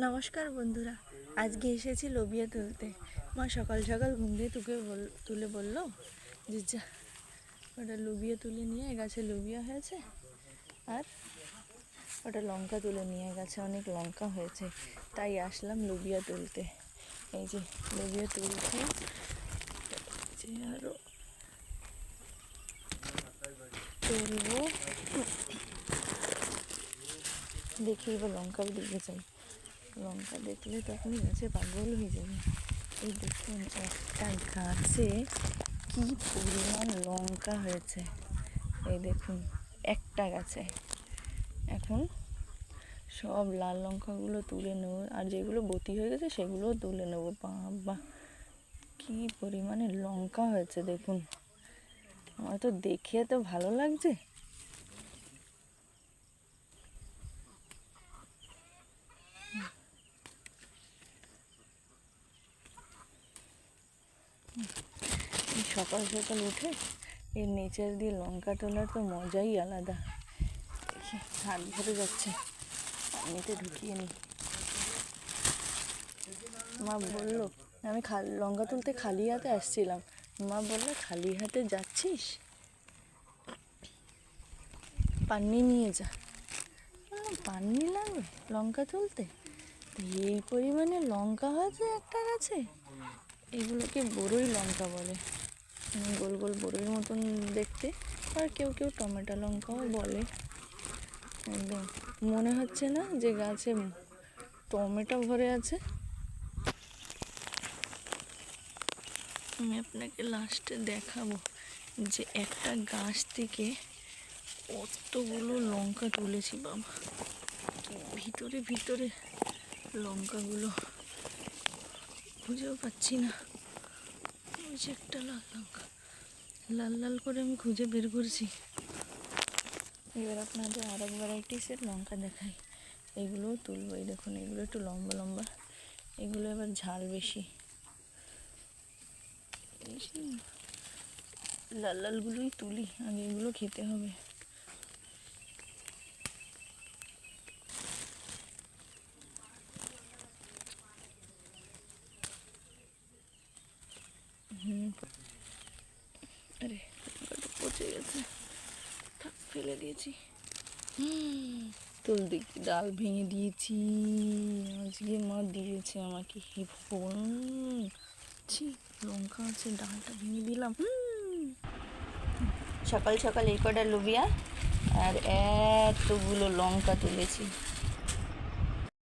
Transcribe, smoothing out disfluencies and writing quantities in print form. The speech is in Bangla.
নমস্কার বন্ধুরা, আজকে এসেছি লোবিয়া তুলতে। মা সকাল সকাল ঘুম দিয়ে তুলে বলল যে যা ওটা লোবিয়া তুলে নিয়ে গাছে লোবিয়া হয়েছে, আর ওটা লঙ্কা তুলে নিয়ে গেছে, অনেক লঙ্কা হয়েছে, তাই আসলাম লোবিয়া তুলতে। এই যে লোবিয়া তুলছি, যে আরও তুলবো, দেখি এবার লঙ্কাও দিকে চাই। লঙ্কা দেখলে তখন গাছে পাগল হয়ে যাবে। এই দেখুন একটা গাছে কি পরিমাণ লঙ্কা হয়েছে, এই দেখুন একটা গাছে। এখন সব লাল লঙ্কাগুলো তুলে নেবো, আর যেগুলো বতি হয়ে গেছে সেগুলোও তুলে নেবো। বাবা কি পরিমাণে লঙ্কা হয়েছে দেখুন, আমার তো দেখে তো ভালো লাগছে। সকাল সকাল উঠে এই নেচার দিয়ে লঙ্কা তোলার তো মজাই আলাদা। দেখি হাত ভরে যাচ্ছে, পানিতে ঢুকিয়ে নিই। মা বললো, আমি লঙ্কা তুলতে খালি হাতে আসছিলাম, মা বললো খালি হাতে যাচ্ছিস, পান্নি নিয়ে যা। পান্নি লাগবে লঙ্কা তুলতে? এই পরিমাণে লঙ্কা হয়েছে একটা গাছে। এগুলোকে বড়ই লঙ্কা বলে, গোল গোল বড়ির মতন দেখতে, আর কেউ কেউ টমেটো লঙ্কাও বলে। একদম মনে হচ্ছে না যে গাছে টমেটো ভরে আছে। আমি আপনাকে লাস্টে দেখাবো যে একটা গাছ থেকে কতগুলো লঙ্কা তুলেছি। বাবা ভিতরে ভিতরে লঙ্কাগুলো খুঁজেও পাচ্ছি না। ওই যে একটা লাল লঙ্কা, লাল লাল করে আমি খুঁজে বের করছি। এবার আপনাদের আর এক ভ্যারাইটিসের লঙ্কা দেখাই, এগুলোও তুলবো। এই দেখুন এগুলো একটু লম্বা লম্বা, এগুলো এবার ঝাল বেশি। লাল লালগুলোই তুলি, আগে এগুলো খেতে হবে। আরে পচে গেছে, থাক ফেলে দিয়েছি। তুল দেখি ডাল ভেঙে দিয়েছি, আজকে মা দিয়েছে আমাকে। হে ভগবান, লঙ্কা আছে, ডালটা ভেঙে দিলাম। সকাল সকাল এই কটা লোবিয়া আর এতগুলো লঙ্কা তুলেছি।